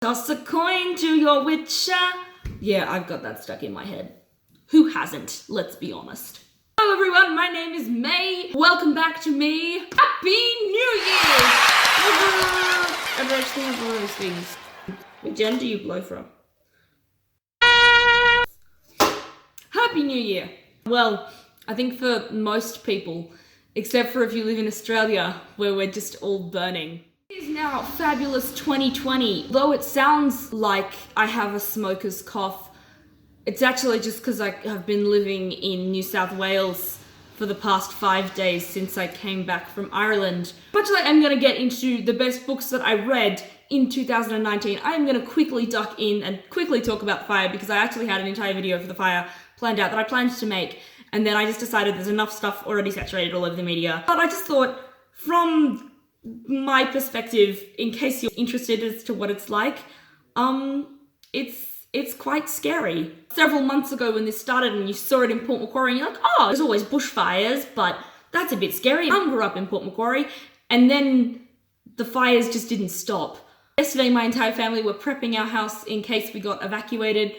Toss a coin to your witcher. Yeah, I've got that stuck in my head. Who hasn't? Let's be honest. Hello everyone, my name is May. Welcome back to me. Happy New Year! I'm actually have one of those things. Which end do you blow from? Happy New Year! Well, I think for most people, except for if you live in Australia, where we're just all burning. It is now fabulous 2020. Though it sounds like I have a smoker's cough, it's actually just because I have been living in New South Wales for the past 5 days since I came back from Ireland. Much like I'm going to get into the best books that I read in 2019, I am going to quickly duck in and quickly talk about the fire, because I actually had an entire video for the fire planned out that I planned to make, and then I just decided there's enough stuff already saturated all over the media. But I just thought, from my perspective, in case you're interested as to what it's like, it's quite scary. Several months ago when this started and you saw it in Port Macquarie and you're like, oh, there's always bushfires, but that's a bit scary. I grew up in Port Macquarie and then the fires just didn't stop. Yesterday, my entire family were prepping our house in case we got evacuated.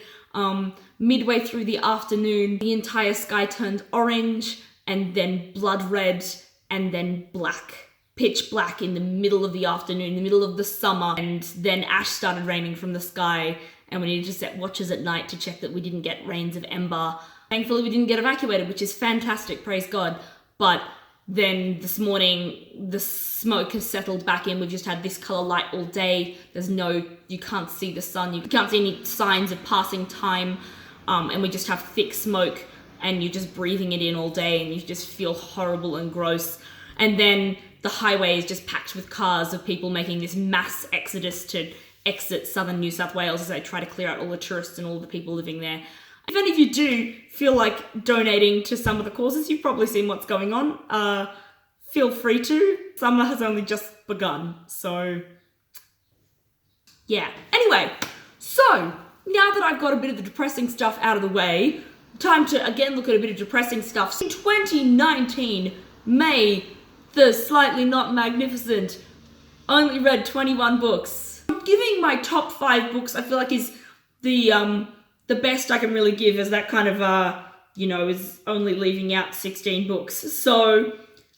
Midway through the afternoon, the entire sky turned orange and then blood red and then black. Pitch black in the middle of the afternoon, in the middle of the summer, and then ash started raining from the sky, and we needed to set watches at night to check that we didn't get rains of ember. Thankfully, we didn't get evacuated, which is fantastic, praise God. But then this morning, the smoke has settled back in. We've just had this color light all day. You can't see the sun, you can't see any signs of passing time, and we just have thick smoke, and you're just breathing it in all day, and you just feel horrible and gross. And then the highway is just packed with cars of people making this mass exodus to exit southern New South Wales as they try to clear out all the tourists and all the people living there. If any of you do feel like donating to some of the causes, you've probably seen what's going on. Feel free to. Summer has only just begun, so yeah. Anyway, so now that I've got a bit of the depressing stuff out of the way, time to again look at a bit of depressing stuff. In 2019, May, the slightly not magnificent, only read 21 books. Giving my top 5 books, I feel like is the best I can really give, as that kind of, is only leaving out 16 books. So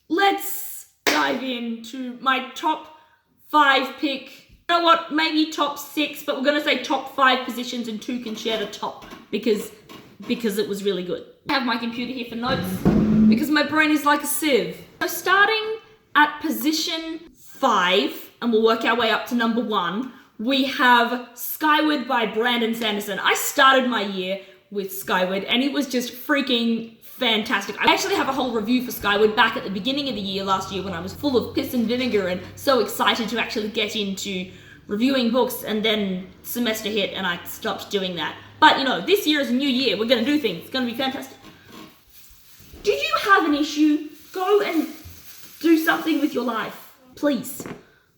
let's dive into my top 5 pick. You know what, maybe top 6, but we're gonna say top 5 positions and 2 can share the top because it was really good. I have my computer here for notes because my brain is like a sieve. So starting at position 5, and we'll work our way up to number 1, we have Skyward by Brandon Sanderson. I started my year with Skyward and it was just freaking fantastic. I actually have a whole review for Skyward back at the beginning of the year last year when I was full of piss and vinegar and so excited to actually get into reviewing books, and then semester hit and I stopped doing that. But this year is a new year. We're gonna do things. It's gonna be fantastic. Do you have an issue? Go and do something with your life, please. I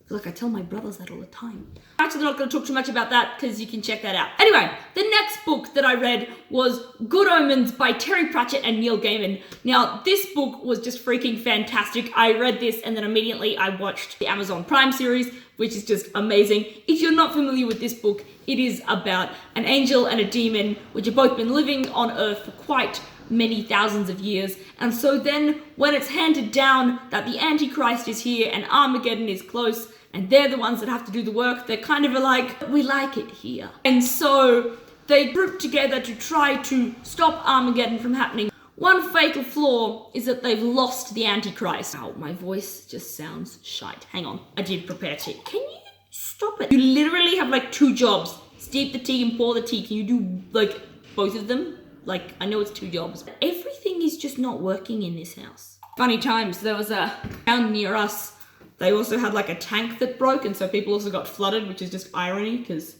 feel like I tell my brothers that all the time. I'm actually not going to talk too much about that because you can check that out. Anyway, the next book that I read was Good Omens by Terry Pratchett and Neil Gaiman. Now, this book was just freaking fantastic. I read this and then immediately I watched the Amazon Prime series, which is just amazing. If you're not familiar with this book, it is about an angel and a demon, which have both been living on Earth for quite many thousands of years. And so then when it's handed down that the Antichrist is here and Armageddon is close, and they're the ones that have to do the work, they're kind of like, we like it here. And so they group together to try to stop Armageddon from happening. One fatal flaw is that they've lost the Antichrist. Ow, my voice just sounds shite. Hang on, I did prepare tea. Can you stop it? You literally have like 2 jobs. Steep the tea and pour the tea. Can you do like both of them? Like, I know it's 2 jobs. But everything is just not working in this house. Funny times, there was a town near us. They also had like a tank that broke, and so people also got flooded, which is just irony because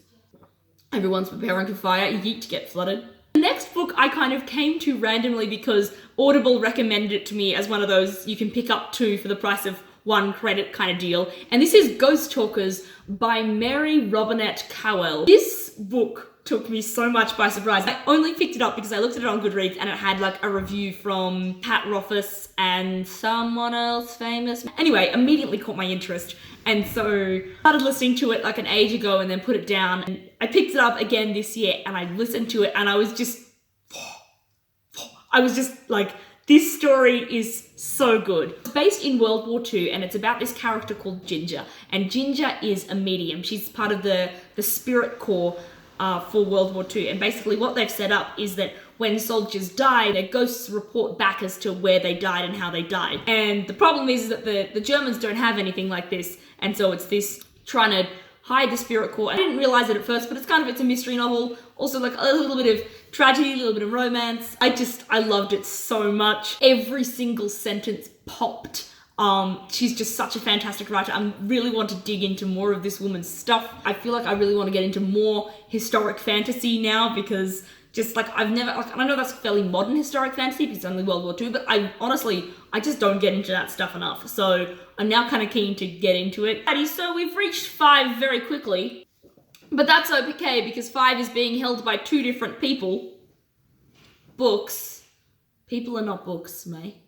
everyone's preparing for fire. Yeet, to get flooded. The next book I kind of came to randomly because Audible recommended it to me as one of those you can pick up 2 for the price of 1 credit kind of deal. And this is Ghost Talkers by Mary Robinette Cowell. This book took me so much by surprise. I only picked it up because I looked at it on Goodreads and it had like a review from Pat Rothfuss and someone else famous. Anyway, immediately caught my interest. And so started listening to it like an age ago and then put it down. And I picked it up again this year and I listened to it and I was just like, this story is so good. It's based in World War II and it's about this character called Ginger. And Ginger is a medium. She's part of the Spirit Corps for World War II. And basically what they've set up is that when soldiers die, their ghosts report back as to where they died and how they died. And the problem is that the Germans don't have anything like this. And so it's this trying to hide the Spirit Corps. I didn't realize it at first, but it's a mystery novel. Also like a little bit of tragedy, a little bit of romance. I loved it so much. Every single sentence popped. She's just such a fantastic writer. I really want to dig into more of this woman's stuff. I feel like I really want to get into more historic fantasy now because just like I know that's fairly modern historic fantasy because it's only World War II, but I just don't get into that stuff enough. So I'm now kind of keen to get into it. Alrighty, so we've reached 5 very quickly, but that's okay because 5 is being held by 2 different people. Books. People are not books, May.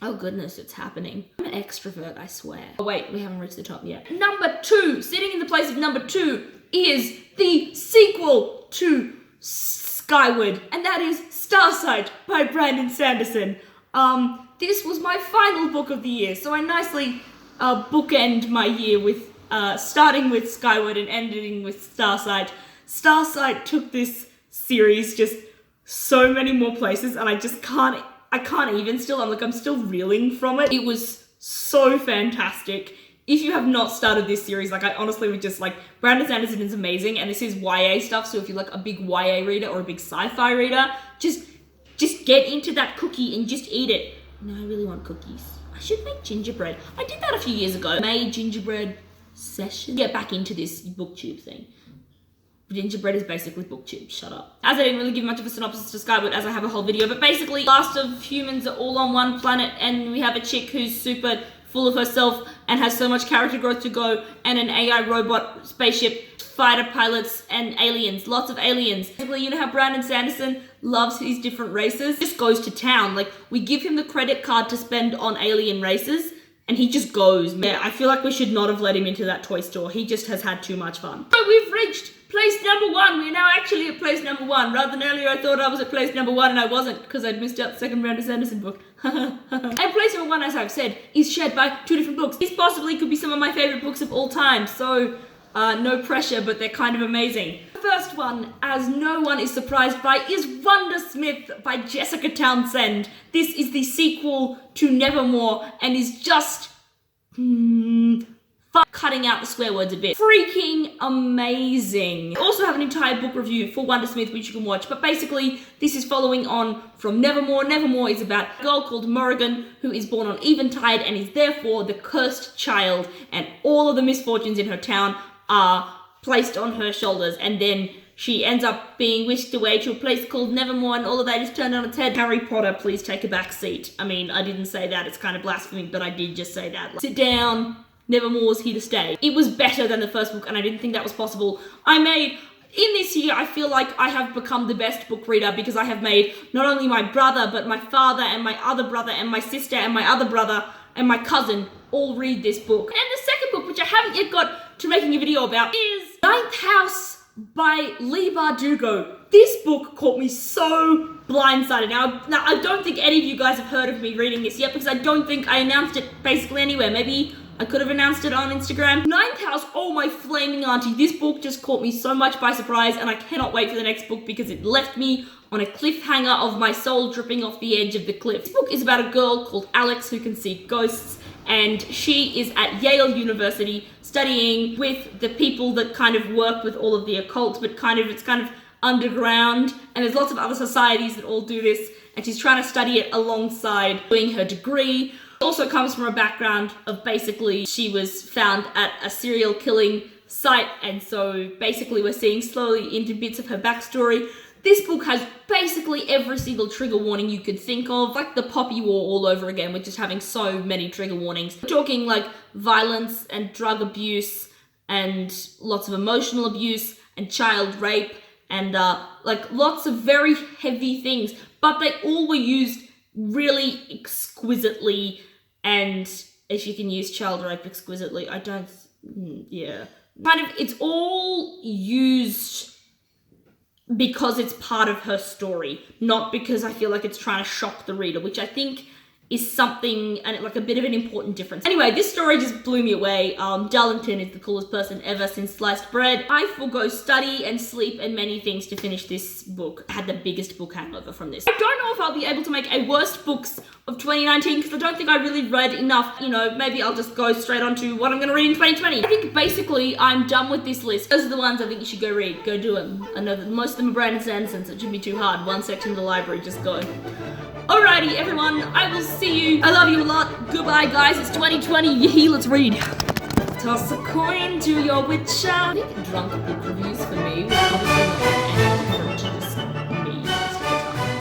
Oh goodness, it's happening. I'm an extrovert, I swear. Oh wait, we haven't reached the top yet. Number 2, sitting in the place of number 2 is the sequel to Skyward, and that is Starsight by Brandon Sanderson. This was my final book of the year, so I nicely bookend my year with starting with Skyward and ending with Starsight. Starsight took this series just so many more places, and I can't even still. I'm still reeling from it. It was so fantastic. If you have not started this series, like I honestly would just like, Brandon Sanderson is amazing and this is YA stuff. So if you're like a big YA reader or a big sci-fi reader, just get into that cookie and just eat it. No, I really want cookies. I should make gingerbread. I did that a few years ago. Made gingerbread session. Get back into this booktube thing. Gingerbread is basically booktube, shut up. As I didn't really give much of a synopsis to Skyward as I have a whole video, but basically last of humans are all on one planet and we have a chick who's super full of herself and has so much character growth to go, and an AI robot spaceship, fighter pilots, and aliens, lots of aliens. Basically, you know how Brandon Sanderson loves his different races? Just goes to town. Like, we give him the credit card to spend on alien races, and he just goes. Yeah, I feel like we should not have let him into that toy store. He just has had too much fun. So we've reached place number 1. We're now actually at place number 1. Rather than earlier, I thought I was at place number 1 and I wasn't because I'd missed out the second Brandon Sanderson book. And place number 1, as I've said, is shared by 2 different books. These possibly could be some of my favorite books of all time, so no pressure, but they're kind of amazing. The first one, as no one is surprised by, is Wondersmith by Jessica Townsend. This is the sequel to Nevermore and is just cutting out the swear words a bit. Freaking amazing. I also have an entire book review for Wondersmith which you can watch, but basically this is following on from Nevermore. Nevermore is about a girl called Morrigan who is born on Eventide and is therefore the cursed child, and all of the misfortunes in her town are placed on her shoulders, and then she ends up being whisked away to a place called Nevermore, and all of that is turned on its head. Harry Potter, please take a back seat. I mean, I didn't say that, it's kind of blasphemy, but I did just say that. Sit down. Nevermore's here to stay. It was better than the first book, and I didn't think that was possible. In this year, I feel like I have become the best book reader because I have made not only my brother, but my father and my other brother and my sister and my other brother and my cousin all read this book. And the second book, which I haven't yet got to making a video about, is Ninth House by Leigh Bardugo. This book caught me so blindsided. Now, I don't think any of you guys have heard of me reading this yet because I don't think I announced it basically anywhere. Maybe I could have announced it on Instagram. Ninth House, oh my flaming auntie. This book just caught me so much by surprise, and I cannot wait for the next book because it left me on a cliffhanger of my soul dripping off the edge of the cliff. This book is about a girl called Alex who can see ghosts, and she is at Yale University studying with the people that kind of work with all of the occult, but it's kind of underground, and there's lots of other societies that all do this, and she's trying to study it alongside doing her degree. Also comes from a background of basically she was found at a serial killing site, and so basically we're seeing slowly into bits of her backstory. This book has basically every single trigger warning you could think of, like the Poppy War all over again, with just having so many trigger warnings. We're talking like violence and drug abuse and lots of emotional abuse and child rape and like lots of very heavy things, but they all were used really exquisitely, and if you can use child rape exquisitely, yeah. Kind of, it's all used because it's part of her story, not because I feel like it's trying to shock the reader, which I think is something, and like a bit of an important difference. Anyway, this story just blew me away. Darlington is the coolest person ever since sliced bread. I forgo study and sleep and many things to finish this book. I had the biggest book hangover from this. I don't know if I'll be able to make a worst books of 2019 because I don't think I really read enough. You know, maybe I'll just go straight on to what I'm gonna read in 2020. I think basically I'm done with this list. Those are the ones I think you should go read. Go do them. I know that most of them are Brandon Sanderson, so it shouldn't be too hard. One section of the library, just go. Alrighty, everyone, I will see you. I love you a lot. Goodbye, guys. It's 2020. Yee, let's read. Toss a coin to your witcher. Make drunk book reviews for me.